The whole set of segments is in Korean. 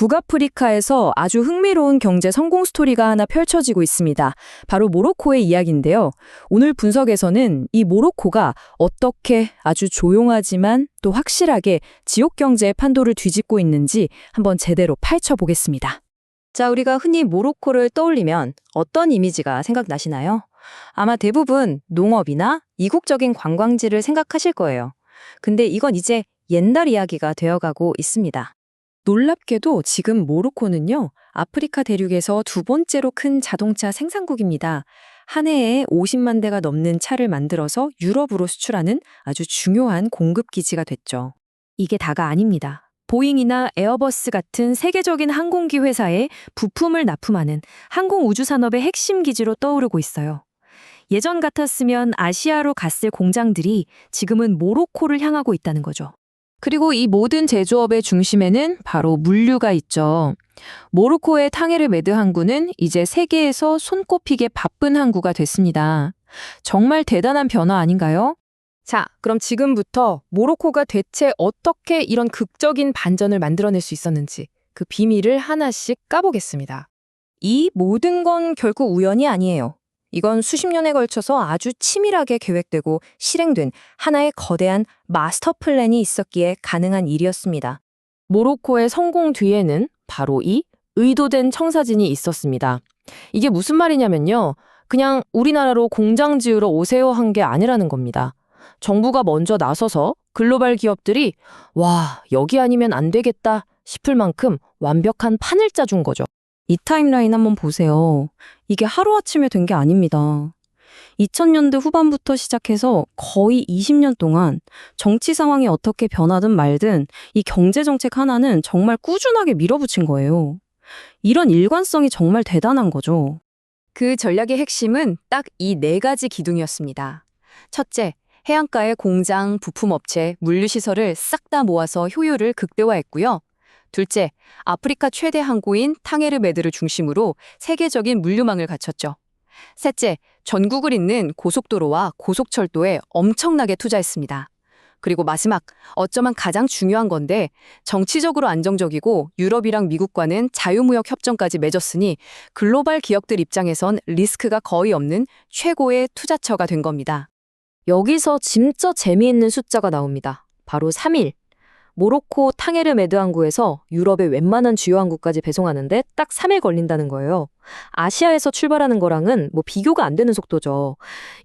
북아프리카에서 아주 흥미로운 경제 성공 스토리가 하나 펼쳐지고 있습니다. 바로 모로코의 이야기인데요. 오늘 분석에서는 이 모로코가 어떻게 아주 조용하지만 또 확실하게 지옥 경제의 판도를 뒤집고 있는지 한번 제대로 파헤쳐 보겠습니다. 자, 우리가 흔히 모로코를 떠올리면 어떤 이미지가 생각나시나요? 아마 대부분 농업이나 이국적인 관광지를 생각하실 거예요. 근데 이건 이제 옛날 이야기가 되어가고 있습니다. 놀랍게도 지금 모로코는요, 아프리카 대륙에서 두 번째로 큰 자동차 생산국입니다. 한 해에 50만 대가 넘는 차를 만들어서 유럽으로 수출하는 아주 중요한 공급 기지가 됐죠. 이게 다가 아닙니다. 보잉이나 에어버스 같은 세계적인 항공기 회사에 부품을 납품하는 항공우주산업의 핵심 기지로 떠오르고 있어요. 예전 같았으면 아시아로 갔을 공장들이 지금은 모로코를 향하고 있다는 거죠. 그리고 이 모든 제조업의 중심에는 바로 물류가 있죠. 모로코의 탕헤르 메드 항구는 이제 세계에서 손꼽히게 바쁜 항구가 됐습니다. 정말 대단한 변화 아닌가요? 자, 그럼 지금부터 모로코가 대체 어떻게 이런 극적인 반전을 만들어낼 수 있었는지 그 비밀을 하나씩 까보겠습니다. 이 모든 건 결국 우연이 아니에요. 이건 수십 년에 걸쳐서 아주 치밀하게 계획되고 실행된 하나의 거대한 마스터 플랜이 있었기에 가능한 일이었습니다. 모로코의 성공 뒤에는 바로 이 의도된 청사진이 있었습니다. 이게 무슨 말이냐면요. 그냥 우리나라로 공장 지으러 오세요 한 게 아니라는 겁니다. 정부가 먼저 나서서 글로벌 기업들이 와, 여기 아니면 안 되겠다 싶을 만큼 완벽한 판을 짜준 거죠. 이 타임라인 한번 보세요. 이게 하루아침에 된 게 아닙니다. 2000년대 후반부터 시작해서 거의 20년 동안 정치 상황이 어떻게 변하든 말든 이 경제정책 하나는 정말 꾸준하게 밀어붙인 거예요. 이런 일관성이 정말 대단한 거죠. 그 전략의 핵심은 딱 이 네 가지 기둥이었습니다. 첫째, 해안가의 공장, 부품업체, 물류시설을 싹 다 모아서 효율을 극대화했고요. 둘째, 아프리카 최대 항구인 탕헤르 메드를 중심으로 세계적인 물류망을 갖췄죠. 셋째, 전국을 잇는 고속도로와 고속철도에 엄청나게 투자했습니다. 그리고 마지막, 어쩌면 가장 중요한 건데 정치적으로 안정적이고 유럽이랑 미국과는 자유무역 협정까지 맺었으니 글로벌 기업들 입장에선 리스크가 거의 없는 최고의 투자처가 된 겁니다. 여기서 진짜 재미있는 숫자가 나옵니다. 바로 3일. 모로코 탕헤르 메드 항구에서 유럽의 웬만한 주요 항구까지 배송하는데 딱 3일 걸린다는 거예요. 아시아에서 출발하는 거랑은 비교가 안 되는 속도죠.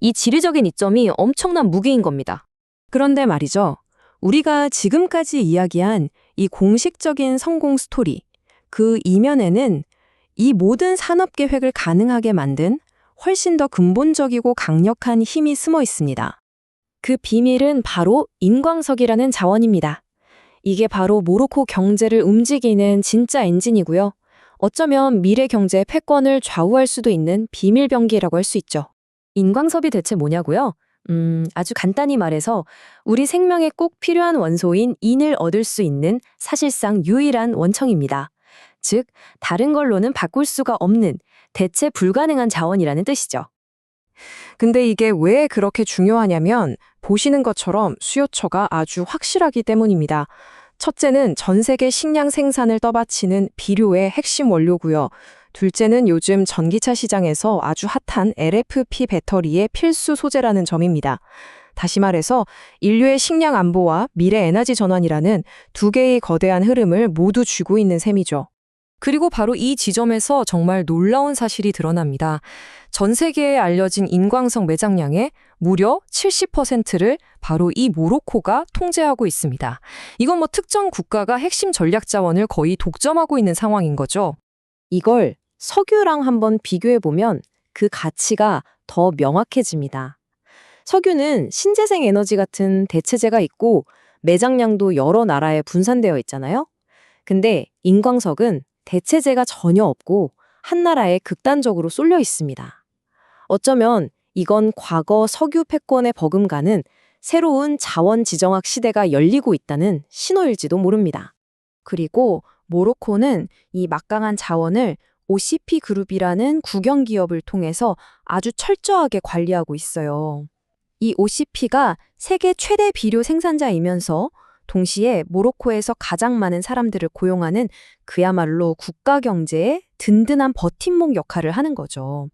이 지리적인 이점이 엄청난 무기인 겁니다. 그런데 말이죠. 우리가 지금까지 이야기한 이 공식적인 성공 스토리, 그 이면에는 이 모든 산업 계획을 가능하게 만든 훨씬 더 근본적이고 강력한 힘이 숨어 있습니다. 그 비밀은 바로 인광석이라는 자원입니다. 이게 바로 모로코 경제를 움직이는 진짜 엔진이고요. 어쩌면 미래 경제의 패권을 좌우할 수도 있는 비밀병기라고 할 수 있죠. 인광석이 대체 뭐냐고요? 아주 간단히 말해서 우리 생명에 꼭 필요한 원소인 인을 얻을 수 있는 사실상 유일한 원청입니다. 즉, 다른 걸로는 바꿀 수가 없는 대체 불가능한 자원이라는 뜻이죠. 근데 이게 왜 그렇게 중요하냐면 보시는 것처럼 수요처가 아주 확실하기 때문입니다. 첫째는 전 세계 식량 생산을 떠받치는 비료의 핵심 원료고요. 둘째는 요즘 전기차 시장에서 아주 핫한 LFP 배터리의 필수 소재라는 점입니다. 다시 말해서 인류의 식량 안보와 미래 에너지 전환이라는 두 개의 거대한 흐름을 모두 쥐고 있는 셈이죠. 그리고 바로 이 지점에서 정말 놀라운 사실이 드러납니다. 전 세계에 알려진 인광석 매장량의 무려 70%를 바로 이 모로코가 통제하고 있습니다. 이건 특정 국가가 핵심 전략 자원을 거의 독점하고 있는 상황인 거죠. 이걸 석유랑 한번 비교해보면 그 가치가 더 명확해집니다. 석유는 신재생 에너지 같은 대체재가 있고 매장량도 여러 나라에 분산되어 있잖아요. 근데 인광석은 대체재가 전혀 없고 한 나라에 극단적으로 쏠려 있습니다. 어쩌면 이건 과거 석유 패권에 버금가는 새로운 자원 지정학 시대가 열리고 있다는 신호일지도 모릅니다. 그리고 모로코는 이 막강한 자원을 OCP 그룹이라는 국영기업을 통해서 아주 철저하게 관리하고 있어요. 이 OCP가 세계 최대 비료 생산자이면서 동시에 모로코에서 가장 많은 사람들을 고용하는 그야말로 국가 경제의 든든한 버팀목 역할을 하는 거죠.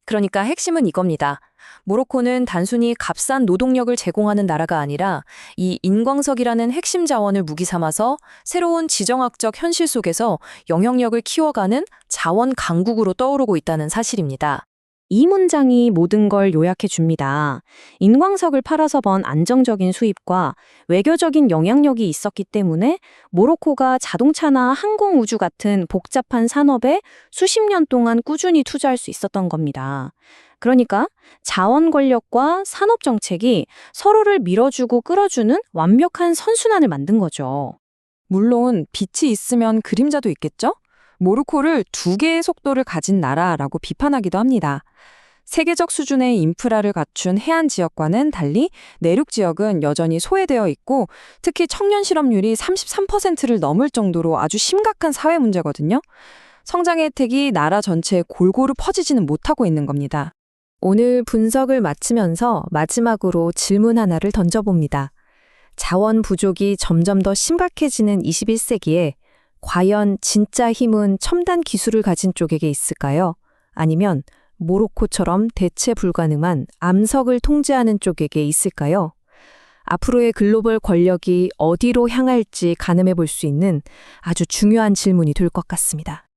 그러니까 핵심은 이겁니다. 모로코는 단순히 값싼 노동력을 제공하는 나라가 아니라 이 인광석이라는 핵심 자원을 무기 삼아서 새로운 지정학적 현실 속에서 영향력을 키워가는 자원 강국으로 떠오르고 있다는 사실입니다. 이 문장이 모든 걸 요약해 줍니다. 인광석을 팔아서 번 안정적인 수입과 외교적인 영향력이 있었기 때문에 모로코가 자동차나 항공우주 같은 복잡한 산업에 수십 년 동안 꾸준히 투자할 수 있었던 겁니다. 그러니까 자원 권력과 산업 정책이 서로를 밀어주고 끌어주는 완벽한 선순환을 만든 거죠. 물론 빛이 있으면 그림자도 있겠죠? 모로코를 두 개의 속도를 가진 나라라고 비판하기도 합니다. 세계적 수준의 인프라를 갖춘 해안 지역과는 달리 내륙 지역은 여전히 소외되어 있고 특히 청년 실업률이 33%를 넘을 정도로 아주 심각한 사회 문제거든요. 성장의 혜택이 나라 전체에 골고루 퍼지지는 못하고 있는 겁니다. 오늘 분석을 마치면서 마지막으로 질문 하나를 던져봅니다. 자원 부족이 점점 더 심각해지는 21세기에 과연 진짜 힘은 첨단 기술을 가진 쪽에게 있을까요? 아니면 모로코처럼 대체 불가능한 암석을 통제하는 쪽에게 있을까요? 앞으로의 글로벌 권력이 어디로 향할지 가늠해 볼 수 있는 아주 중요한 질문이 될 것 같습니다.